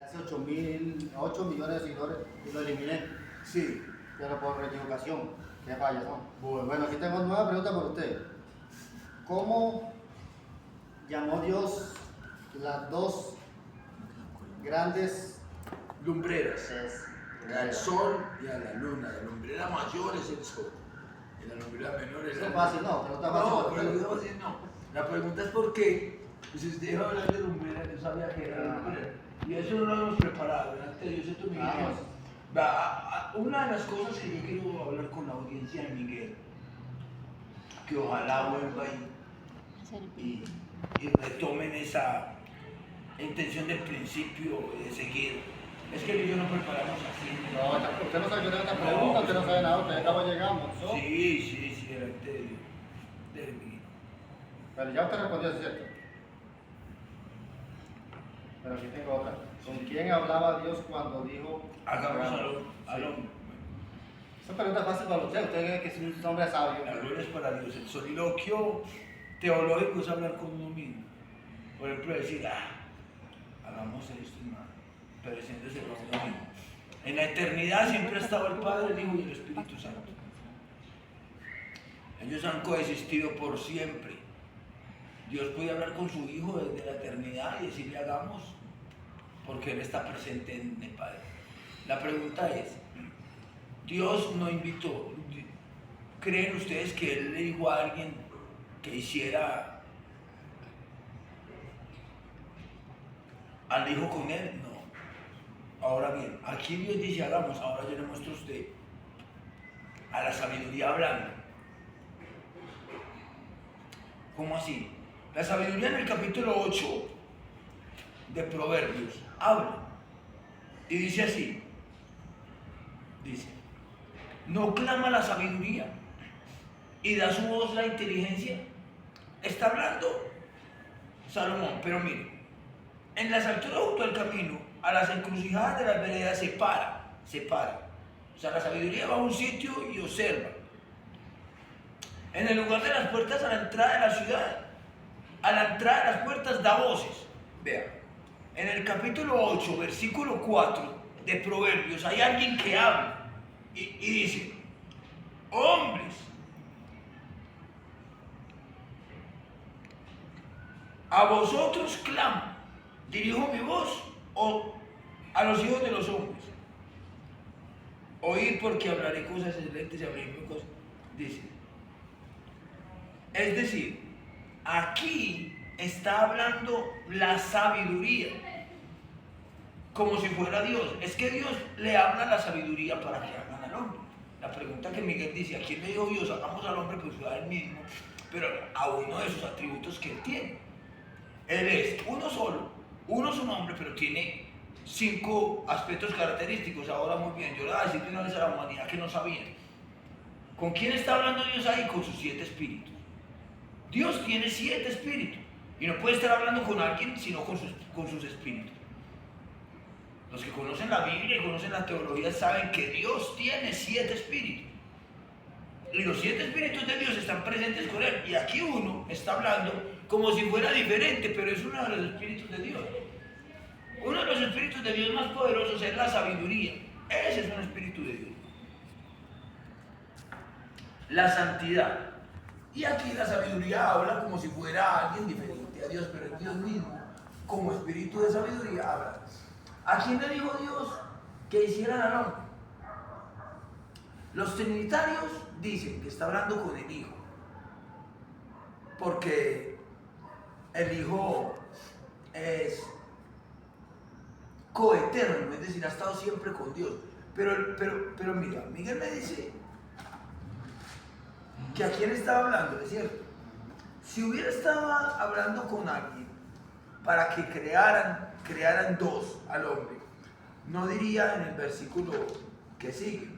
Hace 8 millones de seguidores y lo eliminé. Sí. Pero por equivocación. Qué fallas son. Bueno, aquí tengo nueva pregunta por usted. ¿Cómo llamó Dios las dos grandes Lumbreras. Al sol y a la luna. La lumbrera mayor es el sol. Y la lumbrera menor es la Es luna. fácil, no, pregunta fácil. No, pregunta fácil no. La pregunta es por qué. Pues si usted iba a hablar de lumbrera, yo sabía que era lumbrera. Y eso no lo hemos preparado, delante de Dios, esto Miguel. Una de las cosas que yo quiero hablar con la audiencia de Miguel, que ojalá vuelva y retomen esa intención del principio de seguir. Es que yo no preparamos así. No, usted no sabe que tengo esta pregunta, usted no sabe nada, usted acaba llegando. ¿No? Sí, delante de Dios. De Miguel. Pero ya usted respondió, ¿es cierto? Pero aquí tengo otra. ¿Con quién hablaba Dios cuando dijo? Hagamos al hombre. Esa pregunta es fácil para usted que es un hombre sabio. La gloria es para Dios. El soliloquio teológico es hablar con uno mismo. Por ejemplo, decir, hagamos esto, hermano, pareciéndose con uno mismo. En la eternidad siempre ha estado el Padre, el Hijo y el Espíritu Santo. Ellos han coexistido por siempre. Dios puede hablar con su Hijo desde la eternidad y decirle hagamos, porque Él está presente en el Padre. La pregunta es, Dios no invitó. ¿Creen ustedes que Él le dijo a alguien que hiciera al Hijo con Él? No. Ahora bien, aquí Dios dice hagamos, ahora yo le muestro a usted a la sabiduría hablando. ¿Cómo así? La sabiduría en el capítulo 8 de Proverbios habla y dice así, dice, no clama la sabiduría y da su voz la inteligencia. Está hablando Salomón, pero mire, en las alturas junto al camino, a las encrucijadas de las veredas se para. O sea, la sabiduría va a un sitio y observa. En el lugar de las puertas a la entrada de la ciudad, a la entrada de las puertas da voces. Vea, en el capítulo 8, versículo 4 de Proverbios, hay alguien que habla y dice, hombres, a vosotros clamo, dirijo mi voz a los hijos de los hombres. Oíd porque hablaré cosas excelentes y abriré cosas. Dice. Es decir, aquí está hablando la sabiduría, como si fuera Dios. Es que Dios le habla la sabiduría para que hagan al hombre. La pregunta que Miguel dice, ¿a quién le dijo Dios? Hagamos al hombre pues a él mismo, pero a uno de sus atributos que él tiene. Él es uno solo, uno es un hombre, pero tiene 5 aspectos característicos. Ahora muy bien, yo le voy a decir una vez a la humanidad que no sabía. ¿Con quién está hablando Dios ahí? Con sus 7 espíritus. Dios tiene 7 espíritus y no puede estar hablando con alguien sino con sus espíritus. Los que conocen la Biblia y conocen la teología saben que Dios tiene 7 espíritus. Y los 7 espíritus de Dios están presentes con Él. Y aquí uno está hablando como si fuera diferente, pero es uno de los espíritus de Dios. Uno de los espíritus de Dios más poderosos es la sabiduría. Ese es un espíritu de Dios. La santidad. Y aquí la sabiduría habla como si fuera alguien diferente a Dios, pero es Dios mismo, como espíritu de sabiduría, habla. ¿A quién le dijo Dios que hicieran al hombre? Los trinitarios dicen que está hablando con el Hijo, porque el Hijo es coeterno, es decir, ha estado siempre con Dios. Pero mira, Miguel me dice que a quién estaba hablando, ¿es cierto? Si hubiera estado hablando con alguien para que crearan 2 al hombre, no diría en el versículo que sigue,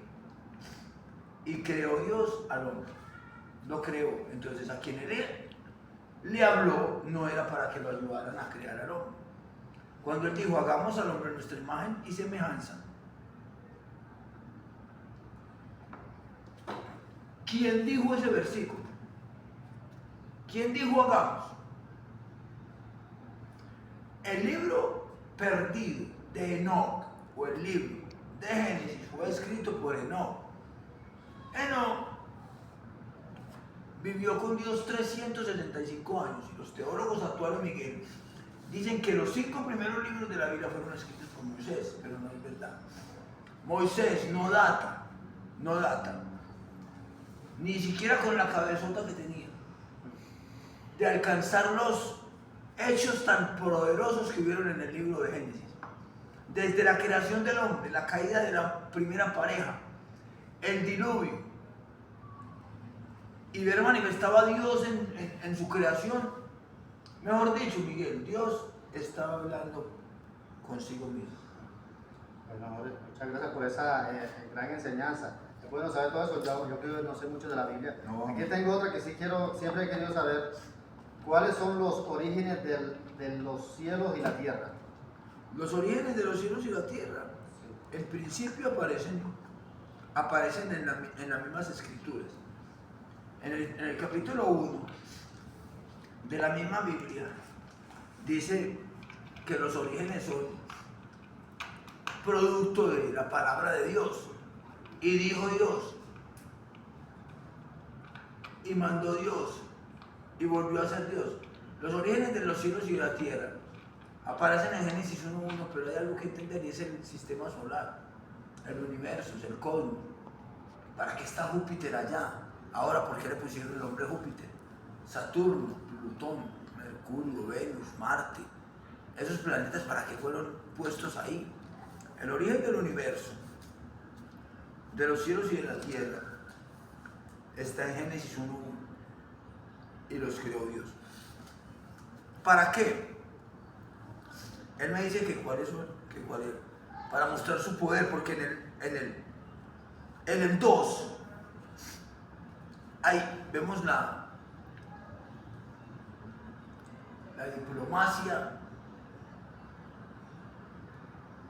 y creó Dios al hombre, lo creó. Entonces a quien él le habló no era para que lo ayudaran a crear al hombre. Cuando él dijo, hagamos al hombre nuestra imagen y semejanza, ¿quién dijo ese versículo? ¿Quién dijo hagamos? El libro perdido de Enoc, o el libro de Génesis, fue escrito por Enoc. Enoc vivió con Dios 365 años y los teólogos actuales, Miguel, dicen que los 5 primeros libros de la Biblia fueron escritos por Moisés, pero no es verdad. Moisés no data, ni siquiera con la cabezota que tenía, de alcanzar los hechos tan poderosos que hubieron en el libro de Génesis. Desde la creación del hombre, la caída de la primera pareja, el diluvio, y ver manifestado a Dios en su creación. Mejor dicho, Miguel, Dios estaba hablando consigo mismo. Bueno, Jorge, muchas gracias por esa gran enseñanza. Es bueno saber todo eso. Yo que no sé mucho de la Biblia. No. Aquí tengo otra que sí siempre he querido saber. ¿Cuáles son los orígenes de los cielos y la tierra? Los orígenes de los cielos y la tierra, en principio aparecen en las mismas escrituras. En el capítulo 1 de la misma Biblia dice que los orígenes son producto de la palabra de Dios. Y dijo Dios, y mandó Dios, y volvió a ser Dios. Los orígenes de los cielos y de la tierra aparecen en Génesis 1:1, pero hay algo que entender y es el sistema solar, el universo, el cosmos. ¿Para qué está Júpiter allá? Ahora, ¿por qué le pusieron el nombre Júpiter? Saturno, Plutón, Mercurio, Venus, Marte. Esos planetas, ¿para qué fueron puestos ahí? El origen del universo, de los cielos y de la tierra, está en Génesis 1:1 y los creó Dios. ¿Para qué? Él me dice que cuál es, para mostrar su poder, porque en el 2 ahí vemos la diplomacia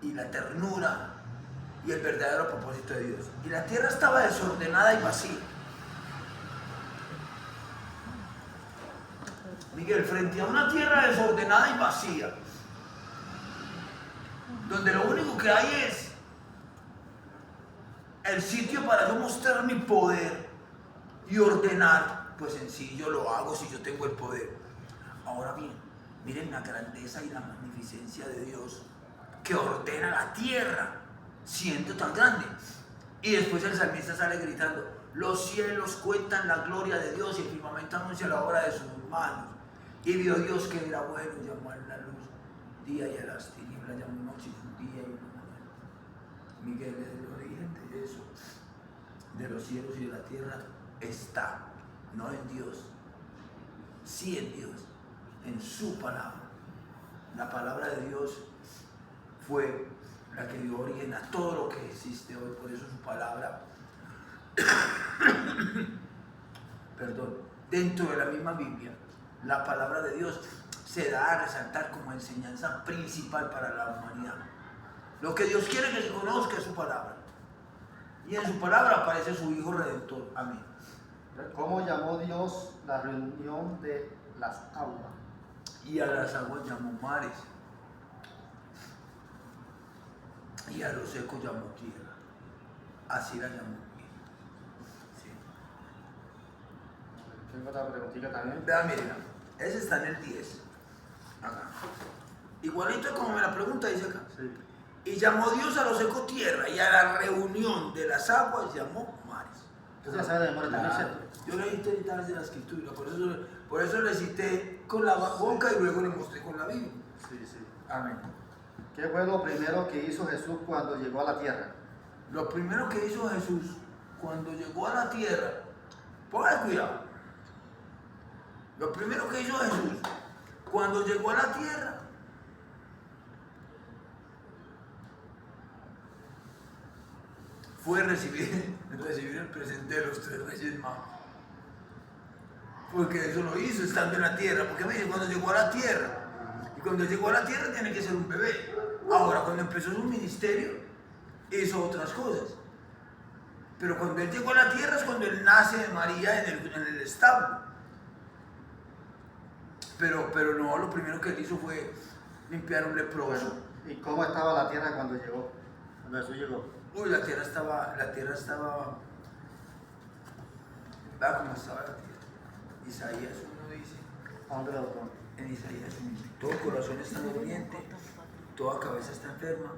y la ternura y el verdadero propósito de Dios. Y la tierra estaba desordenada y vacía. Miguel, frente a una tierra desordenada y vacía, donde lo único que hay es el sitio para yo mostrar mi poder y ordenar, pues sencillo lo hago si yo tengo el poder. Ahora bien, miren la grandeza y la magnificencia de Dios que ordena la tierra siendo tan grande. Y después el salmista sale gritando, los cielos cuentan la gloria de Dios y el firmamento anuncia la obra de sus manos. Y vio Dios que era bueno, llamó a la luz día y a las tinieblas llamó noche y un día y una mañana. Miguel, el origen de eso, de los cielos y de la tierra, está, no en Dios, sí en Dios, en su palabra. La palabra de Dios fue la que dio origen a todo lo que existe hoy, por eso su palabra, perdón, dentro de la misma Biblia, la palabra de Dios se da a resaltar como enseñanza principal para la humanidad. Lo que Dios quiere que se conozca es su palabra. Y en su palabra aparece su Hijo Redentor. Amén. ¿Cómo llamó Dios la reunión de las aguas? Y a las aguas llamó mares. Y a los secos llamó tierra. Así la llamó. Sí. Tengo otra preguntita también. Vea, miren, ese está en el 10. Acá. Igualito como me la pregunta, dice acá. Sí. Y llamó Dios a los secos tierra, y a la reunión de las aguas llamó mares. Eso ya sabe de memoria también, Claro. ¿cierto? Yo leí detalles de la escritura, por eso le cité con la boca y luego le mostré con la Biblia. Sí, sí. Amén. ¿Qué fue lo primero que hizo Jesús cuando llegó a la tierra? Lo primero que hizo Jesús cuando llegó a la tierra, pongan cuidado. Lo primero que hizo Jesús cuando llegó a la tierra fue recibir el presente de los 3 Reyes Magos. Porque eso lo hizo estando en la tierra. Porque me dice, cuando llegó a la tierra, y cuando llegó a la tierra tiene que ser un bebé. Ahora, cuando empezó su ministerio, hizo otras cosas. Pero cuando él llegó a la tierra es cuando él nace de María en el establo. Pero no, lo primero que él hizo fue limpiar a un leproso. ¿Y cómo estaba la tierra cuando llegó? Cuando Jesús llegó. Uy, la tierra estaba, vea cómo estaba la tierra. Isaías 1 dice, ¿A dónde lo tocó? en Isaías 1, todo corazón está doliente, toda cabeza está enferma.